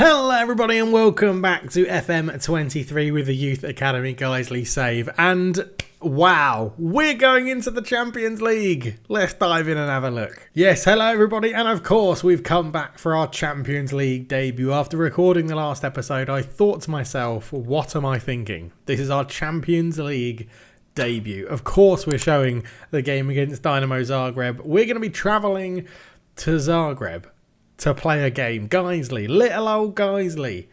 Hello everybody and welcome back to FM23 with the Youth Academy Guiseley save. And wow, we're going into the Champions League. Let's dive in and have a look. Yes, hello everybody, and of course we've come back for our Champions League debut. After recording the last episode, I thought to myself, what am I thinking? This is our Champions League debut. Of course we're showing the game against Dynamo Zagreb. We're going to be travelling to Zagreb to play a game. Guiseley, little old Guiseley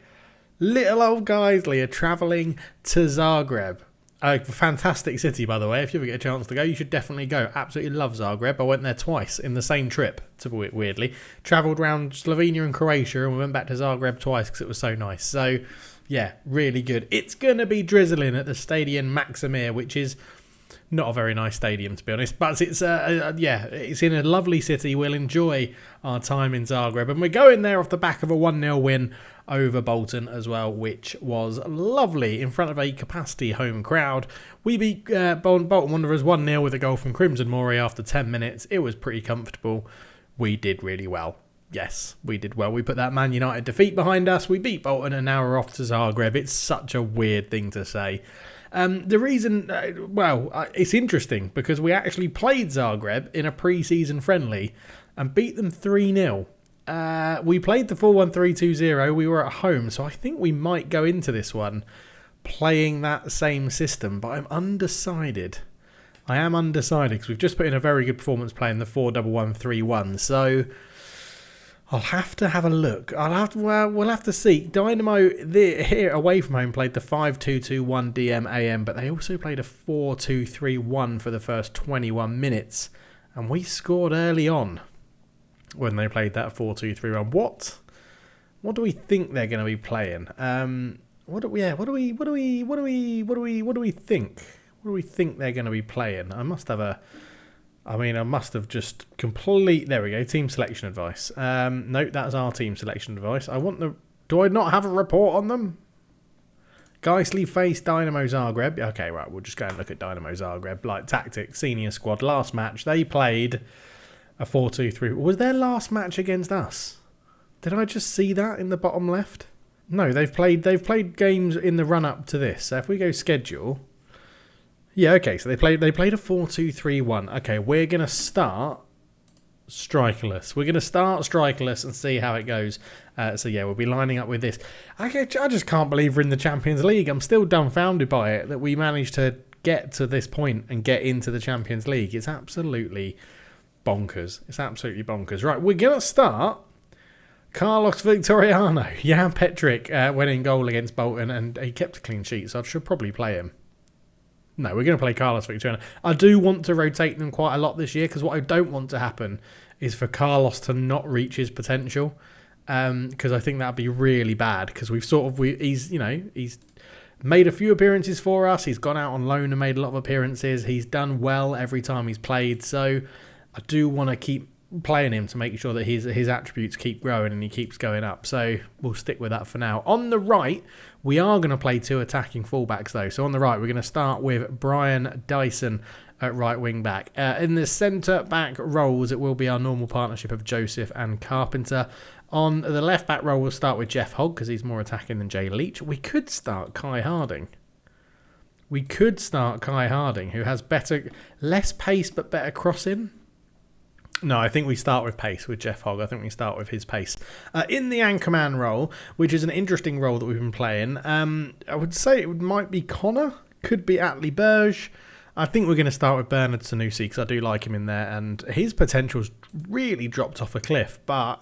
are travelling to Zagreb. A fantastic city, by the way. If you ever get a chance to go, you should definitely go. Absolutely love Zagreb. I went there twice in the same trip, weirdly. Travelled around Slovenia and Croatia, and we went back to Zagreb twice because it was so nice. So, yeah, really good. It's going to be drizzling at the Stadion Maksimir, which is not a very nice stadium, to be honest, but it's it's in a lovely city. We'll enjoy our time in Zagreb, and we're going there off the back of a 1-0 win over Bolton as well, which was lovely in front of a capacity home crowd. We beat Bolton Wanderers 1-0 with a goal from Crimson Mori after 10 minutes. It was pretty comfortable. We did really well. Yes, we did well. We put that Man United defeat behind us. We beat Bolton, and now we're off to Zagreb. It's such a weird thing to say. The reason, it's interesting because we actually played Zagreb in a pre-season friendly and beat them 3-0. We played the 4-1-3-2-0. We were at home, so I think we might go into this one playing that same system, but I'm undecided. I am undecided because we've just put in a very good performance playing the 4-1-1-3-1, so I'll have to have a look. We'll have to see. Dynamo here away from home played the 5-2-2-1 DM-AM, but they also played a 4-2-3-1 for the first 21 minutes, and we scored early on when they played that 4-2-3-1. What do we think they're going to be playing? What do we think? What do we think they're going to be playing? I must have just there we go, team selection advice. No, that's our team selection advice. Do I not have a report on them? Guiseley faced Dynamo Zagreb. Okay, right, we'll just go and look at Dynamo Zagreb. Like tactics, senior squad, last match, they played a 4-2-3. Was their last match against us? Did I just see that in the bottom left? No, they've played games in the run-up to this. So if we go schedule... Yeah, okay, so they played a 4-2-3-1. Okay, we're going to start strikerless. And see how it goes. So yeah, we'll be lining up with this. I just can't believe we're in the Champions League. I'm still dumbfounded by it that we managed to get to this point and get into the Champions League. It's absolutely bonkers. Right, we're going to start Carlos Victoriano. Jan Petric went in goal against Bolton and he kept a clean sheet, so I should probably play him. No, we're going to play Carlos Victoriano. I do want to rotate them quite a lot this year because what I don't want to happen is for Carlos to not reach his potential because I think that'd be really bad because he's made a few appearances for us. He's gone out on loan and made a lot of appearances. He's done well every time he's played. So I do want to keep playing him to make sure that his attributes keep growing and he keeps going up. So we'll stick with that for now. On the right, we are going to play two attacking fullbacks though. So on the right, we're going to start with Brian Dyson at right wing back. In the centre back roles, it will be our normal partnership of Joseph and Carpenter. On the left back role, we'll start with Jeff Hogg because he's more attacking than Jay Leach. We could start Kai Harding. Who has less pace but better crossing. No, I think we start with pace with Jeff Hogg. I think we start with his pace. In the anchorman role, which is an interesting role that we've been playing, I would say it might be Connor. Could be Atli Berge. I think we're going to start with Bernard Sanusi because I do like him in there. And his potential's really dropped off a cliff. But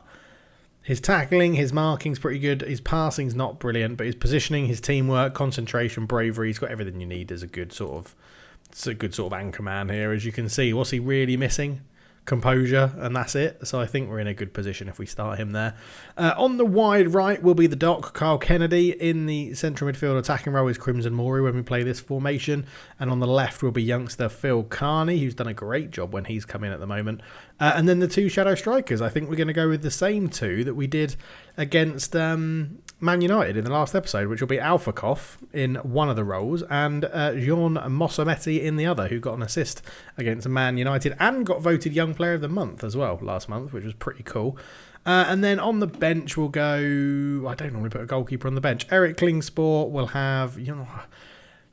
his tackling, his marking's pretty good. His passing's not brilliant. But his positioning, his teamwork, concentration, bravery, he's got everything you need as a good sort of anchorman here. As you can see, what's he really missing? Composure, and that's it. So I think we're in a good position if we start him there. On the wide right will be the Doc, Carl Kennedy. In the central midfield attacking role is Crimson Mori when we play this formation. And on the left will be youngster Phil Carney, who's done a great job when he's come in at the moment. And then the two shadow strikers. I think we're going to go with the same two that we did against Man United in the last episode, which will be Alfakov in one of the roles and Jean Mossometti in the other, who got an assist against Man United and got voted Young Player of the Month as well last month, which was pretty cool. And then on the bench, we'll go... I don't normally put a goalkeeper on the bench. Eric Klingspor will have...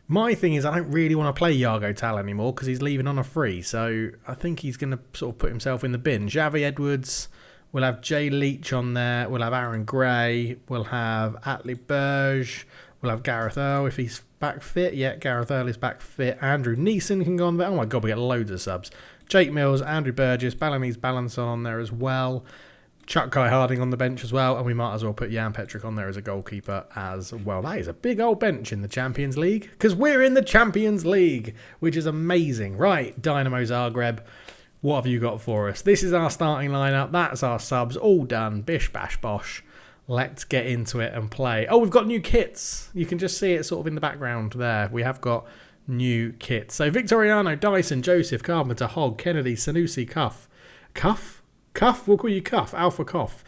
My thing is I don't really want to play Iago Tal anymore because he's leaving on a free. So I think he's going to sort of put himself in the bin. Xavi Edwards, we'll have Jay Leach on there. We'll have Aaron Gray. We'll have Atli Berge. We'll have Gareth Earl if he's back fit. Yeah, Gareth Earl is back fit. Andrew Neeson can go on there. Oh my God, we get loads of subs. Jake Mills, Andrew Burgess, Balinese Balanson on there as well. Chuck Kai Harding on the bench as well, and we might as well put Jan Petric on there as a goalkeeper as well. That is a big old bench in the Champions League, because we're in the Champions League, which is amazing. Right, Dynamo Zagreb, what have you got for us? This is our starting lineup. That's our subs, all done. Bish, bash, bosh. Let's get into it and play. Oh, we've got new kits. You can just see it sort of in the background there. We have got new kits. So Victoriano, Dyson, Joseph, Carpenter, Hogg, Kennedy, Sanusi, Cuff, we'll call you Cuff, Alpha Cough.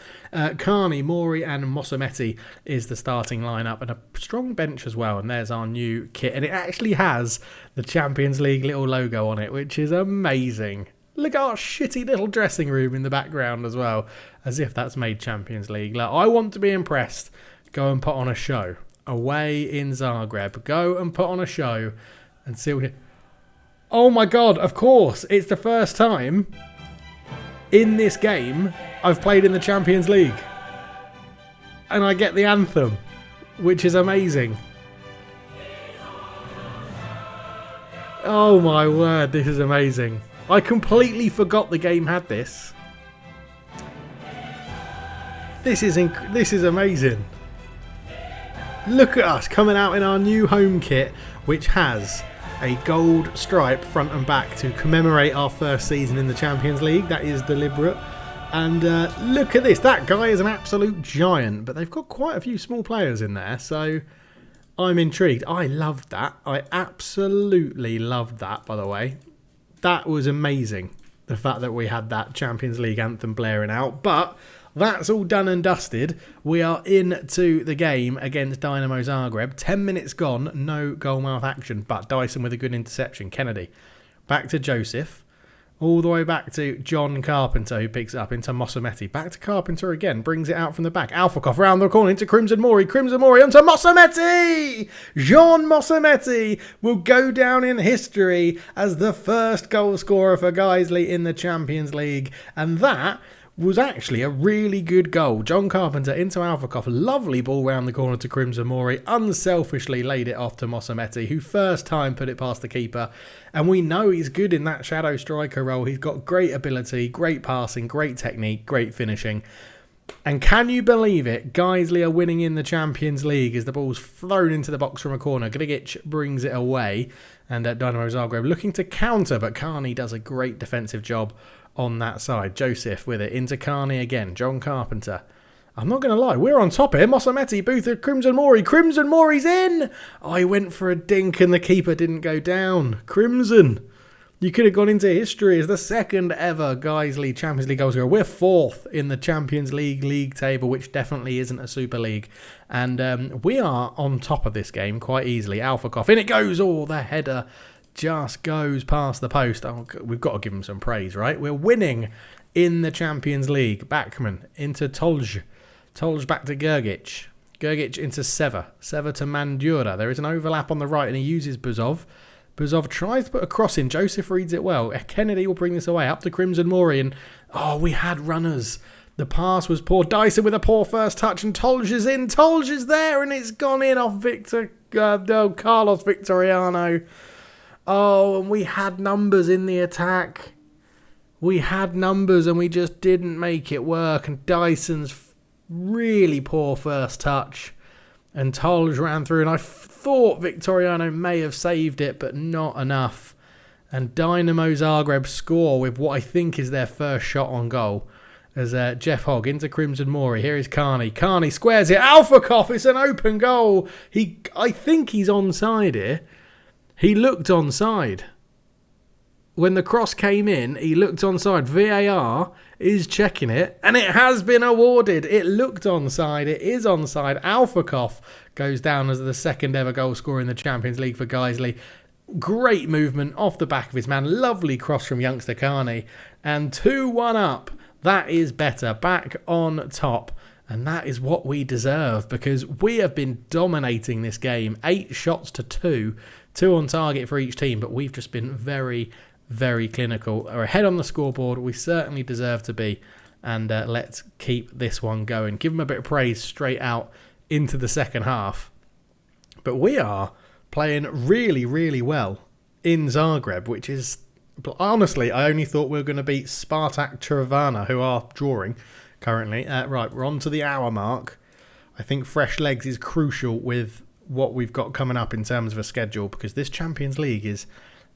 Carney, Mori and Mosametti is the starting lineup, and a strong bench as well. And there's our new kit, and it actually has the Champions League little logo on it, which is amazing. Look at our shitty little dressing room in the background as well, as if that's made Champions League. Like, I want to be impressed. Go and put on a show. Away in Zagreb. Go and put on a show and see what... Oh my God, of course. It's the first time in this game I've played in the Champions League. And I get the anthem, which is amazing. Oh my word, this is amazing. I completely forgot the game had this. This is amazing. Look at us coming out in our new home kit, which has a gold stripe front and back to commemorate our first season in the Champions League. That is deliberate. And look at this. That guy is an absolute giant, but they've got quite a few small players in there, so I'm intrigued. I loved that. I absolutely loved that, by the way. That was amazing, the fact that we had that Champions League anthem blaring out. But that's all done and dusted. We are into the game against Dynamo Zagreb. 10 minutes gone, no goalmouth action, but Dyson with a good interception. Kennedy, back to Joseph. All the way back to John Carpenter, who picks it up into Mosametti. Back to Carpenter again, brings it out from the back. Alphakov round the corner into Crimson Mori. Crimson Mori onto Mosametti! Jean Mosametti will go down in history as the first goal scorer for Guiseley in the Champions League. And that was actually a really good goal. John Carpenter into Alphakov. Lovely ball round the corner to Crimson Mori. Unselfishly laid it off to Mosametti, who first time put it past the keeper. And we know he's good in that shadow striker role. He's got great ability, great passing, great technique, great finishing. And can you believe it? Guiseley are winning in the Champions League as the ball's thrown into the box from a corner. Grigic brings it away. And Dynamo Zagreb looking to counter, but Carney does a great defensive job on that side. Joseph with it into Carney again. John Carpenter. I'm not going to lie, we're on top here. Mosametti, Booth of Crimson Mori. Crimson Mori's in! I went for a dink and the keeper didn't go down. Crimson, you could have gone into history as the second ever Guiseley Champions League goal scorer. We're fourth in the Champions League table, which definitely isn't a Super League. And we are on top of this game quite easily. Alphakov, in it goes. Oh, the header just goes past the post. Oh, we've got to give him some praise, right? We're winning in the Champions League. Backman into Tolj. Tolj back to Gergic. Gergic into Seva. Seva to Mandura. There is an overlap on the right and he uses Buzov. Buzov tries to put a cross in. Joseph reads it well. Kennedy will bring this away. Up to Crimson Mori. And, oh, we had runners. The pass was poor. Dyson with a poor first touch. And Tolj is in. Tolj is there. And it's gone in off Carlos Victoriano. Oh, and we had numbers in the attack. We had numbers and we just didn't make it work. And Dyson's really poor first touch. And Tolj ran through. And I thought Victoriano may have saved it, but not enough. And Dynamo Zagreb score with what I think is their first shot on goal. As Jeff Hogg into Crimson Mori. Here is Carney. Carney squares it. Alphakov, it's an open goal. I think he's onside here. He looked onside. When the cross came in, he looked onside. VAR is checking it, and it has been awarded. It looked onside. It is onside. Alphakov goes down as the second ever goal scorer in the Champions League for Guiseley. Great movement off the back of his man. Lovely cross from youngster Carney. And 2-1 up. That is better. Back on top. And that is what we deserve, because we have been dominating this game. 8 shots to 2. 2 on target for each team. But we've just been very, very clinical. We're ahead on the scoreboard. We certainly deserve to be. And let's keep this one going. Give them a bit of praise straight out into the second half. But we are playing really, really well in Zagreb, which is... Honestly, I only thought we were going to beat Spartak Trnava, who are drawing currently. Right, we're on to the hour mark. I think fresh legs is crucial with what we've got coming up in terms of a schedule, because this Champions League is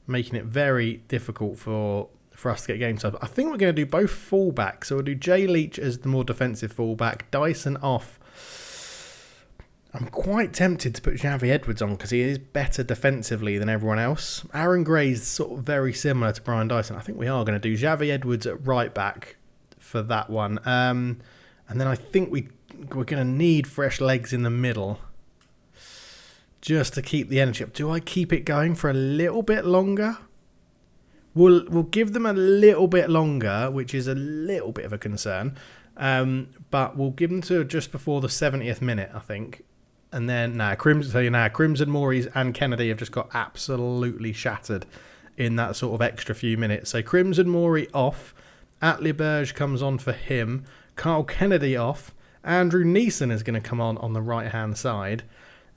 making it very difficult for us to get games up. I think we're going to do both fullbacks. So we'll do Jay Leach as the more defensive fullback, Dyson off. I'm quite tempted to put Xavi Edwards on because he is better defensively than everyone else. Aaron Gray's sort of very similar to Brian Dyson. I think we are going to do Xavi Edwards at right back for that one. And then I think we're going to need fresh legs in the middle just to keep the energy up. Do I keep it going for a little bit longer? We'll give them a little bit longer, which is a little bit of a concern. But we'll give them to just before the 70th minute, I think. And then, Crimson Maurice and Kennedy have just got absolutely shattered in that sort of extra few minutes. So Crimson Maurice off. Atliberge comes on for him. Carl Kennedy off. Andrew Neeson is going to come on the right-hand side.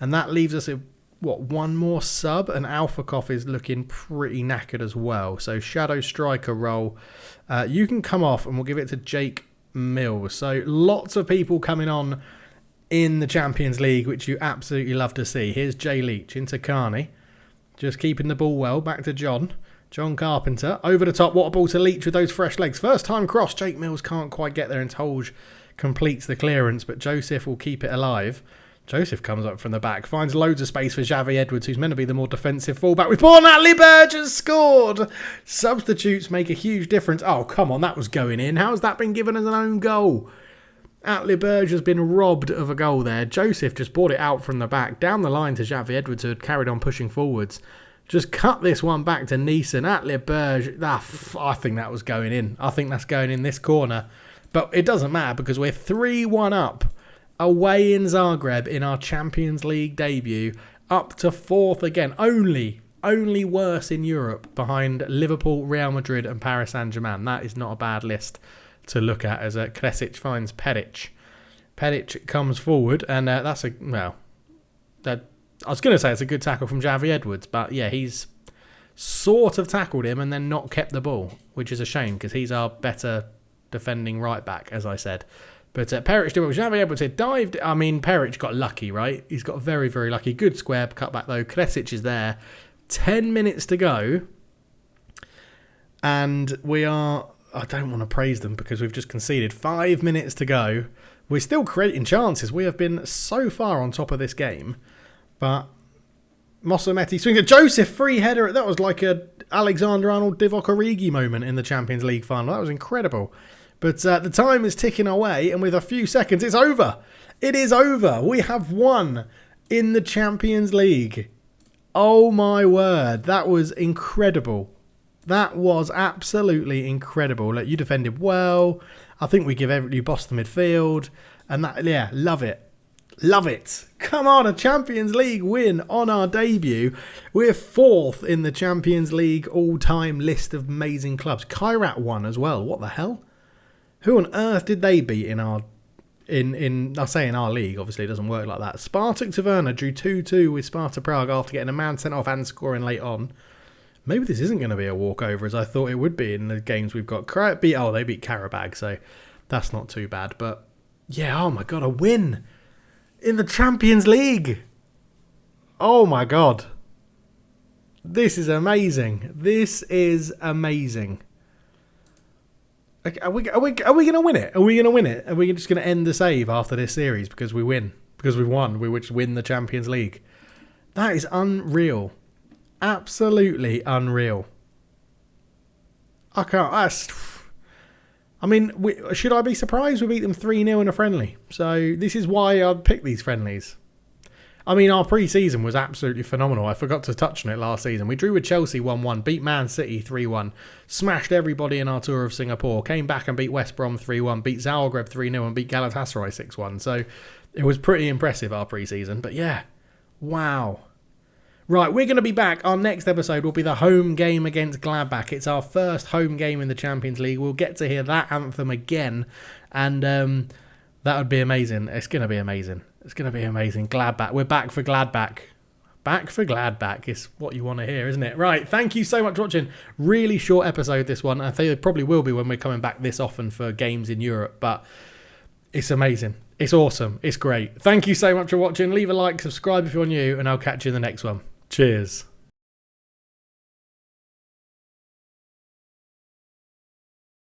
And that leaves us with, one more sub? And Alphakov is looking pretty knackered as well. So shadow striker role. You can come off, and we'll give it to Jake Mills. So lots of people coming on in the Champions League, which you absolutely love to see. Here's Jay Leach into Carney. Just keeping the ball well. Back to John. John Carpenter. Over the top. What a ball to Leach with those fresh legs. First time cross. Jake Mills can't quite get there, and Tolj completes the clearance, but Joseph will keep it alive. Joseph comes up from the back. Finds loads of space for Xavi Edwards, who's meant to be the more defensive fullback. With ball, Natalie Berge has scored. Substitutes make a huge difference. Oh, come on. That was going in. How's that been given as an own goal? Atliberge has been robbed of a goal there. Joseph just brought it out from the back, down the line to Xavi Edwards, who had carried on pushing forwards. Just cut this one back to Neeson. Atliberge, I think that was going in. I think that's going in this corner. But it doesn't matter because we're 3-1 up away in Zagreb in our Champions League debut. Up to 4th again. Only worse in Europe behind Liverpool, Real Madrid and Paris Saint-Germain. That is not a bad list to look at as Kresic finds Peric. Peric comes forward, and I was going to say it's a good tackle from Xavi Edwards, but yeah, he's sort of tackled him and then not kept the ball, which is a shame because he's our better defending right back, as I said. But Peric did well. Xavi Edwards had dived. I mean, Peric got lucky, right? He's got very, very lucky. Good square cut back though. Kresic is there. 10 minutes to go, and we are... I don't want to praise them because we've just conceded. 5 minutes to go. We're still creating chances. We have been so far on top of this game. But Mossametti swings a Joseph free header. That was like a Alexander-Arnold Divock Origi moment in the Champions League final. That was incredible. But the time is ticking away, and with a few seconds, it's over. It is over. We have won in the Champions League. Oh my word. That was incredible. That was absolutely incredible. Like, you defended well. I think you bossed the midfield. And that, yeah, love it. Love it. Come on, a Champions League win on our debut. We're 4th in the Champions League all-time list of amazing clubs. Kairat won as well. What the hell? Who on earth did they beat in our... I'll say in our league, obviously it doesn't work like that. Spartak Taverna drew 2-2 with Sparta Prague after getting a man sent off and scoring late on. Maybe this isn't going to be a walkover as I thought it would be in the games we've got. They beat Karabag, so that's not too bad. But yeah, oh my God, a win in the Champions League. Oh my God. This is amazing. This is amazing. Are we going to win it? Are we going to win it? Are we just going to end the save after this series because we win? Because we've won. We just win the Champions League. That is unreal. Absolutely unreal. I can't... should I be surprised we beat them 3-0 in a friendly? So this is why I'd pick these friendlies. I mean, our pre-season was absolutely phenomenal. I forgot to touch on it last season. We drew with Chelsea 1-1, beat Man City 3-1, smashed everybody in our tour of Singapore, came back and beat West Brom 3-1, beat Zagreb 3-0 and beat Galatasaray 6-1. So it was pretty impressive, our pre-season. But yeah, wow. Right, we're going to be back. Our next episode will be the home game against Gladbach. It's our first home game in the Champions League. We'll get to hear that anthem again. And that would be amazing. It's going to be amazing. It's going to be amazing. Gladbach. We're back for Gladbach. Back for Gladbach is what you want to hear, isn't it? Right. Thank you so much for watching. Really short episode, this one. I think it probably will be when we're coming back this often for games in Europe. But it's amazing. It's awesome. It's great. Thank you so much for watching. Leave a like, subscribe if you're new, and I'll catch you in the next one. Cheers.